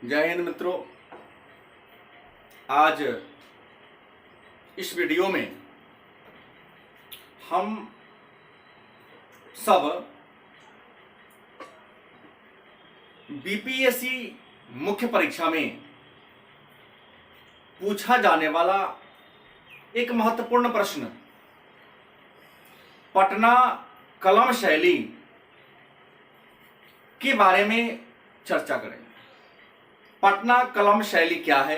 जय हिंद मित्रों। आज इस वीडियो में हम सब बीपीएससी मुख्य परीक्षा में पूछा जाने वाला एक महत्वपूर्ण प्रश्न पटना कलम शैली के बारे में चर्चा करेंगे। पटना कलम शैली क्या है,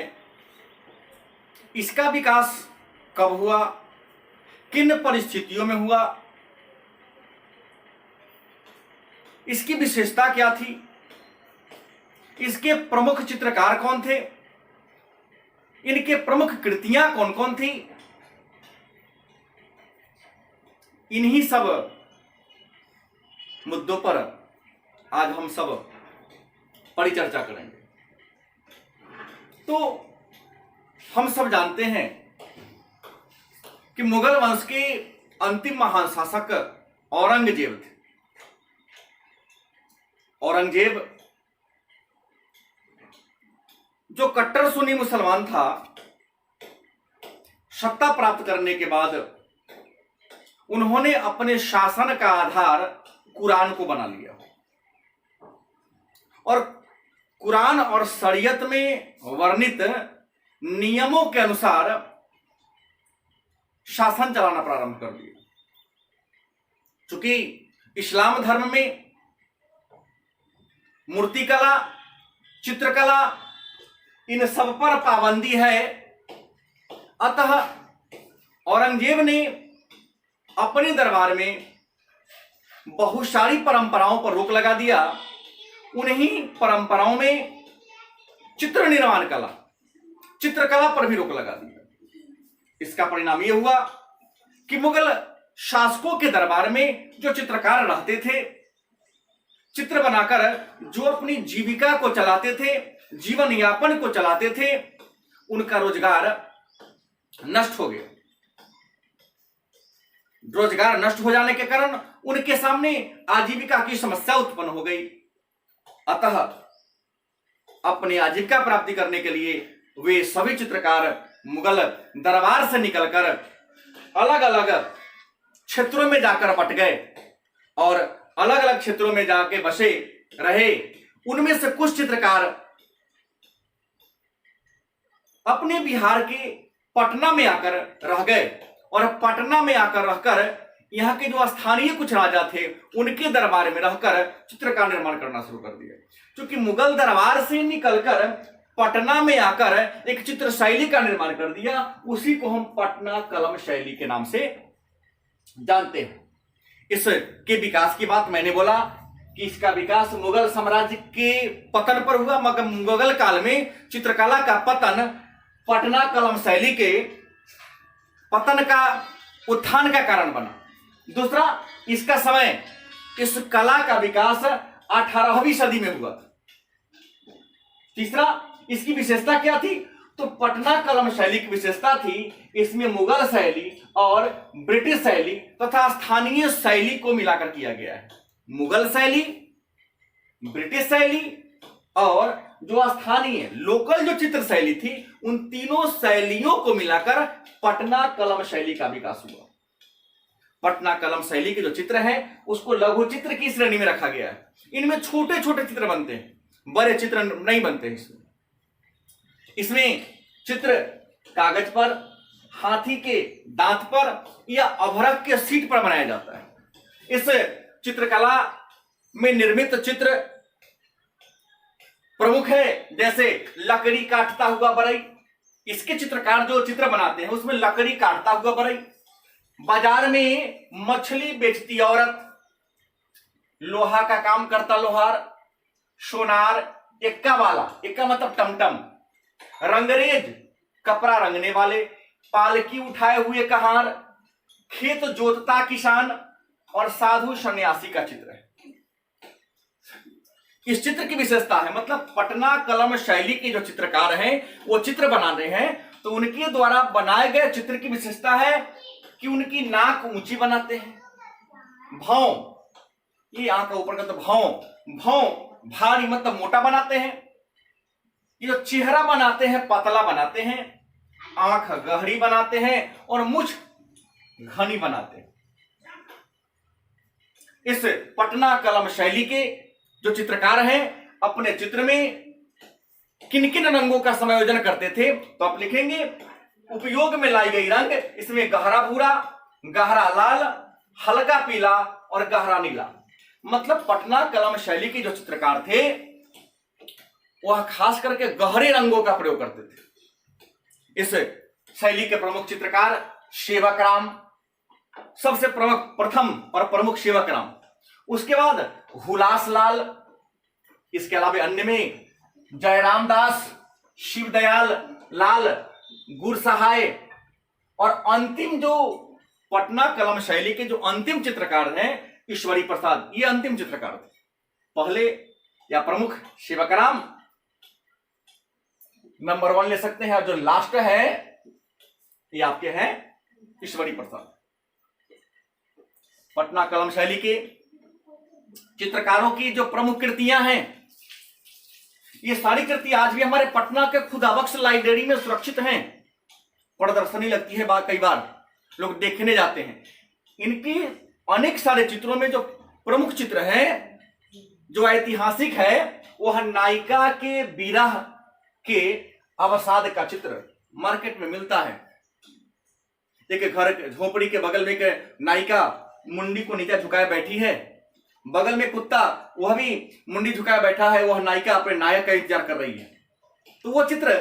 इसका विकास कब हुआ, किन परिस्थितियों में हुआ, इसकी विशेषता क्या थी, इसके प्रमुख चित्रकार कौन थे, इनके प्रमुख कृतियां कौन कौन थी, इन्हीं सब मुद्दों पर आज हम सब परिचर्चा करेंगे। तो हम सब जानते हैं कि मुगल वंश के अंतिम महान शासक औरंगजेब थे। औरंगजेब जो कट्टर सुन्नी मुसलमान था, सत्ता प्राप्त करने के बाद उन्होंने अपने शासन का आधार कुरान को बना लिया और कुरान और शरीयत में वर्णित नियमों के अनुसार शासन चलाना प्रारंभ कर दिया। चूंकि इस्लाम धर्म में मूर्तिकला, चित्रकला, इन सब पर पाबंदी है, अतः औरंगजेब ने अपने दरबार में बहुत सारी परंपराओं पर रोक लगा दिया। उन्हीं परंपराओं में चित्र निर्माण कला, चित्रकला पर भी रोक लगा दिया। इसका परिणाम यह हुआ कि मुगल शासकों के दरबार में जो चित्रकार रहते थे, चित्र बनाकर जो अपनी जीविका को चलाते थे, जीवन यापन को चलाते थे, उनका रोजगार नष्ट हो गया। रोजगार नष्ट हो जाने के कारण उनके सामने आजीविका की समस्या उत्पन्न हो गई। अतः अपनी आजीविका प्राप्ति करने के लिए वे सभी चित्रकार मुगल दरबार से निकलकर अलग अलग क्षेत्रों में जाकर बट गए और अलग अलग क्षेत्रों में जाके बसे रहे। उनमें से कुछ चित्रकार अपने बिहार के पटना में आकर रह गए और पटना में आकर रहकर यहाँ के जो स्थानीय कुछ राजा थे उनके दरबार में रहकर चित्र का निर्माण करना शुरू कर दिया। क्योंकि मुगल दरबार से निकलकर पटना में आकर एक चित्र शैली का निर्माण कर दिया, उसी को हम पटना कलम शैली के नाम से जानते हैं। इसके विकास की बात मैंने बोला कि इसका विकास मुगल साम्राज्य के पतन पर हुआ, मगर मुगल काल में चित्रकला का पतन पटना कलम शैली के पतन का उत्थान का कारण बना। दूसरा, इसका समय, इस कला का विकास 18वीं सदी में हुआ। तीसरा, इसकी विशेषता क्या थी? तो पटना कलम शैली की विशेषता थी इसमें मुगल शैली और ब्रिटिश शैली तथा स्थानीय शैली को मिलाकर किया गया है। मुगल शैली, ब्रिटिश शैली और जो स्थानीय लोकल जो चित्र शैली थी, उन तीनों शैलियों को मिलाकर पटना कलम शैली का विकास हुआ। पटना कलम शैली के जो चित्र हैं उसको लघु चित्र की श्रेणी में रखा गया है। इनमें छोटे छोटे चित्र बनते हैं, बड़े चित्र नहीं बनते। इसमें चित्र कागज पर, हाथी के दांत पर या अभ्रक के सीट पर बनाया जाता है। इस चित्रकला में निर्मित चित्र प्रमुख है, जैसे लकड़ी काटता हुआ बरई। इसके चित्रकार जो चित्र बनाते हैं उसमें लकड़ी काटता हुआ बरई, बाजार में मछली बेचती औरत, लोहा का काम करता लोहार, सोनार, एक्का वाला, एक्का मतलब टमटम, रंगरेज कपड़ा रंगने वाले, पालकी उठाए हुए कहार, खेत जोतता किसान और साधु सन्यासी का चित्र है। इस चित्र की विशेषता है, मतलब पटना कलम शैली के जो चित्रकार हैं वो चित्र बना रहे हैं, तो उनके द्वारा बनाए गए चित्र की विशेषता है कि उनकी नाक ऊंची बनाते हैं, भौं, ये आंख का ऊपर का तो भौं भारी मतलब मोटा बनाते हैं, ये जो चेहरा बनाते हैं पतला बनाते हैं, आंख गहरी बनाते हैं और मुछ घनी बनाते हैं। इस पटना कलम शैली के जो चित्रकार हैं अपने चित्र में किन किन रंगों का समायोजन करते थे, तो आप लिखेंगे उपयोग में लाई गई रंग, इसमें गहरा भूरा, गहरा लाल, हल्का पीला और गहरा नीला। मतलब पटना कलम शैली के जो चित्रकार थे वह खास करके गहरे रंगों का प्रयोग करते थे। इस शैली के प्रमुख चित्रकार सेवकराम, सबसे प्रथम और प्रमुख सेवकराम, उसके बाद हुलास लाल, इसके अलावा अन्य में जयराम दास, शिवदयाल लाल, गुरसहाय और अंतिम जो पटना कलम शैली के जो अंतिम चित्रकार हैं ईश्वरी प्रसाद, ये अंतिम चित्रकार थे। पहले या प्रमुख सेवकराम नंबर 1 ले सकते हैं, और जो लास्ट है ये आपके हैं ईश्वरी प्रसाद। पटना कलम शैली के चित्रकारों की जो प्रमुख कृतियां हैं, ये सारी कृति आज भी हमारे पटना के खुदाबख्श लाइब्रेरी में सुरक्षित हैं। प्रदर्शनी लगती है, कई बार लोग देखने जाते हैं। इनकी अनेक सारे चित्रों में जो प्रमुख चित्र है, जो ऐतिहासिक है, वह नायिका के विरह के अवसाद का चित्र मार्केट में मिलता है। देखिए, घर झोपड़ी के बगल में एक नायिका मुंडी को नीचे झुकाए बैठी है, बगल में कुत्ता वह भी मुंडी झुकाए बैठा है, वह नायिका अपने नायक का इंतजार कर रही है। तो वो चित्र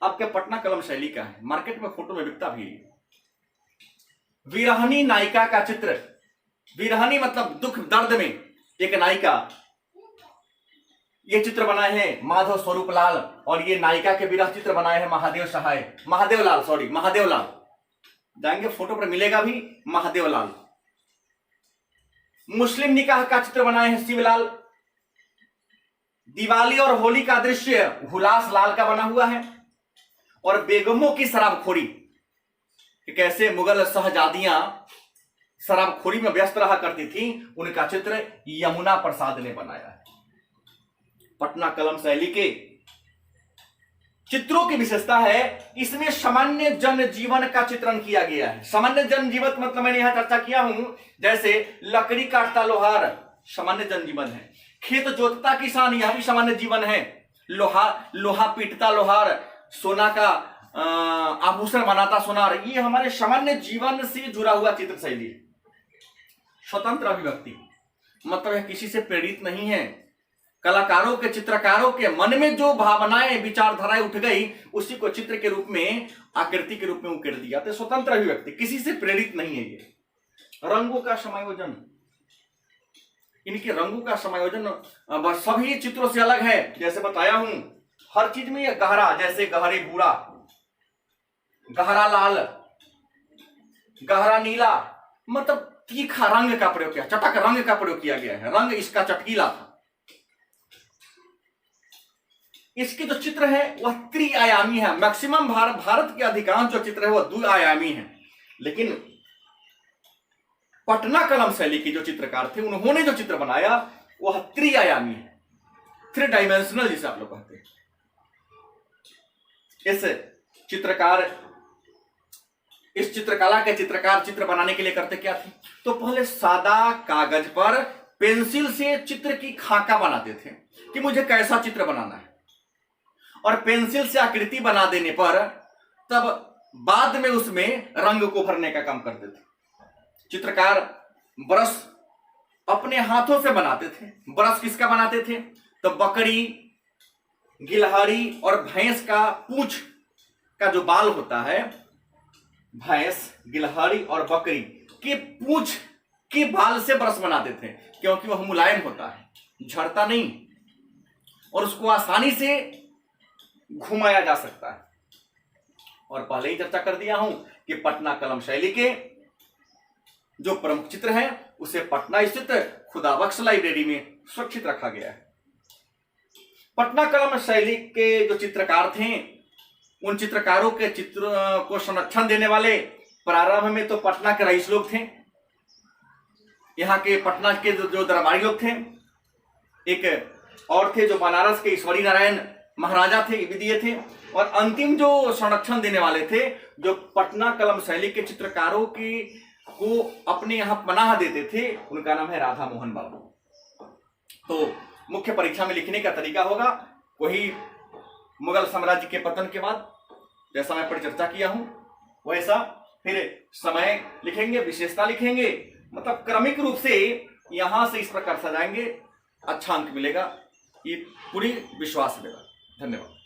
आपके पटना कलम शैली का है, मार्केट में फोटो में बिकता भी है। विरहनी नायिका का चित्र, विरहनी मतलब दुख दर्द में एक नायिका, ये चित्र बनाए हैं माधव स्वरूप लाल, और ये नायिका के विरह चित्र बनाए हैं महादेव लाल। जाएंगे फोटो पर मिलेगा भी महादेव लाल। मुस्लिम निकाह का चित्र बनाए हैं शिवलाल। दिवाली और होली का दृश्य हुलास लाल का बना हुआ है। और बेगमों की शराबखोरी, कैसे मुगल शहजादियां शराबखोरी में व्यस्त रहा करती थी, उनका चित्र यमुना प्रसाद ने बनाया है। पटना कलम शैली के चित्रों की विशेषता है, इसमें सामान्य जनजीवन का चित्रण किया गया है। सामान्य जनजीवन मतलब मैंने यहां चर्चा किया हूं, जैसे लकड़ी काटता लोहार सामान्य जनजीवन है, खेत जोतता किसान यह भी सामान्य जीवन है, लोहा पीटता लोहार, सोना का आभूषण बनाता सोनार, ये हमारे सामान्य जीवन से जुड़ा हुआ चित्र शैली है। स्वतंत्र अभिव्यक्ति मतलब है किसी से प्रेरित नहीं है। कलाकारों के चित्रकारों के मन में जो भावनाएं विचारधाराएं उठ गई, उसी को चित्र के रूप में, आकृति के रूप में उकेर दिया। तो स्वतंत्र अभिव्यक्ति, किसी से प्रेरित नहीं है। ये रंगों का समायोजन, इनके रंगों का समायोजन सभी चित्रों से अलग है। जैसे बताया हूं, हर चीज में यह गहरा, जैसे गहरे भूरा, गहरा लाल, गहरा नीला, मतलब तीखा रंग का प्रयोग किया, चटक रंग का प्रयोग किया गया है। रंग इसका चटकीला था। इसके जो चित्र है वह त्रिआयामी है। मैक्सिमम भारत के अधिकांश जो चित्र है वह द्विआयामी है, लेकिन पटना कलम शैली के जो चित्रकार थे, उन्होंने जो चित्र बनाया वह त्रिआयामी है, 3 डायमेंशनल जिसे आप लोग कहते हैं। इस चित्रकला के चित्रकार चित्र बनाने के लिए करते क्या थे, तो पहले सादा कागज पर पेंसिल से चित्र की खाका बनाते थे कि मुझे कैसा चित्र बनाना है, और पेंसिल से आकृति बना देने पर तब बाद में उसमें रंग को भरने का काम करते थे। चित्रकार ब्रश अपने हाथों से बनाते थे। ब्रश किसका बनाते थे, तो बकरी, गिलहरी और भैंस का पूंछ का जो बाल होता है, भैंस, गिलहरी और बकरी के पूंछ के बाल से ब्रश बनाते थे, क्योंकि वह मुलायम होता है, झड़ता नहीं, और उसको आसानी से घुमाया जा सकता है। और पहले ही चर्चा कर दिया हूं कि पटना कलम शैली के जो प्रमुख चित्र हैं उसे पटना स्थित खुदाबख्श लाइब्रेरी में सुरक्षित रखा गया है। पटना कलम शैली के जो चित्रकार थे, उन चित्रकारों के चित्र को संरक्षण देने वाले प्रारंभ में तो पटना के रईस लोग थे। यहाँ के पटना के जो दरबारी लोग थे, एक और थे जो बनारस के ईश्वरी नारायण महाराजा थे, ये भी दिए थे। और अंतिम जो संरक्षण देने वाले थे, जो पटना कलम शैली के चित्रकारों की को अपने यहाँ पनाह देते थे, उनका नाम है राधा मोहन बाबू। तो मुख्य परीक्षा में लिखने का तरीका होगा वही मुगल साम्राज्य के पतन के बाद जैसा मैं परिचर्चा किया हूं वैसा, फिर समय लिखेंगे, विशेषता लिखेंगे, मतलब क्रमिक रूप से यहां से इस प्रकार सजाएंगे, अच्छा अंक मिलेगा, ये पूरी विश्वास मिलेगा। धन्यवाद।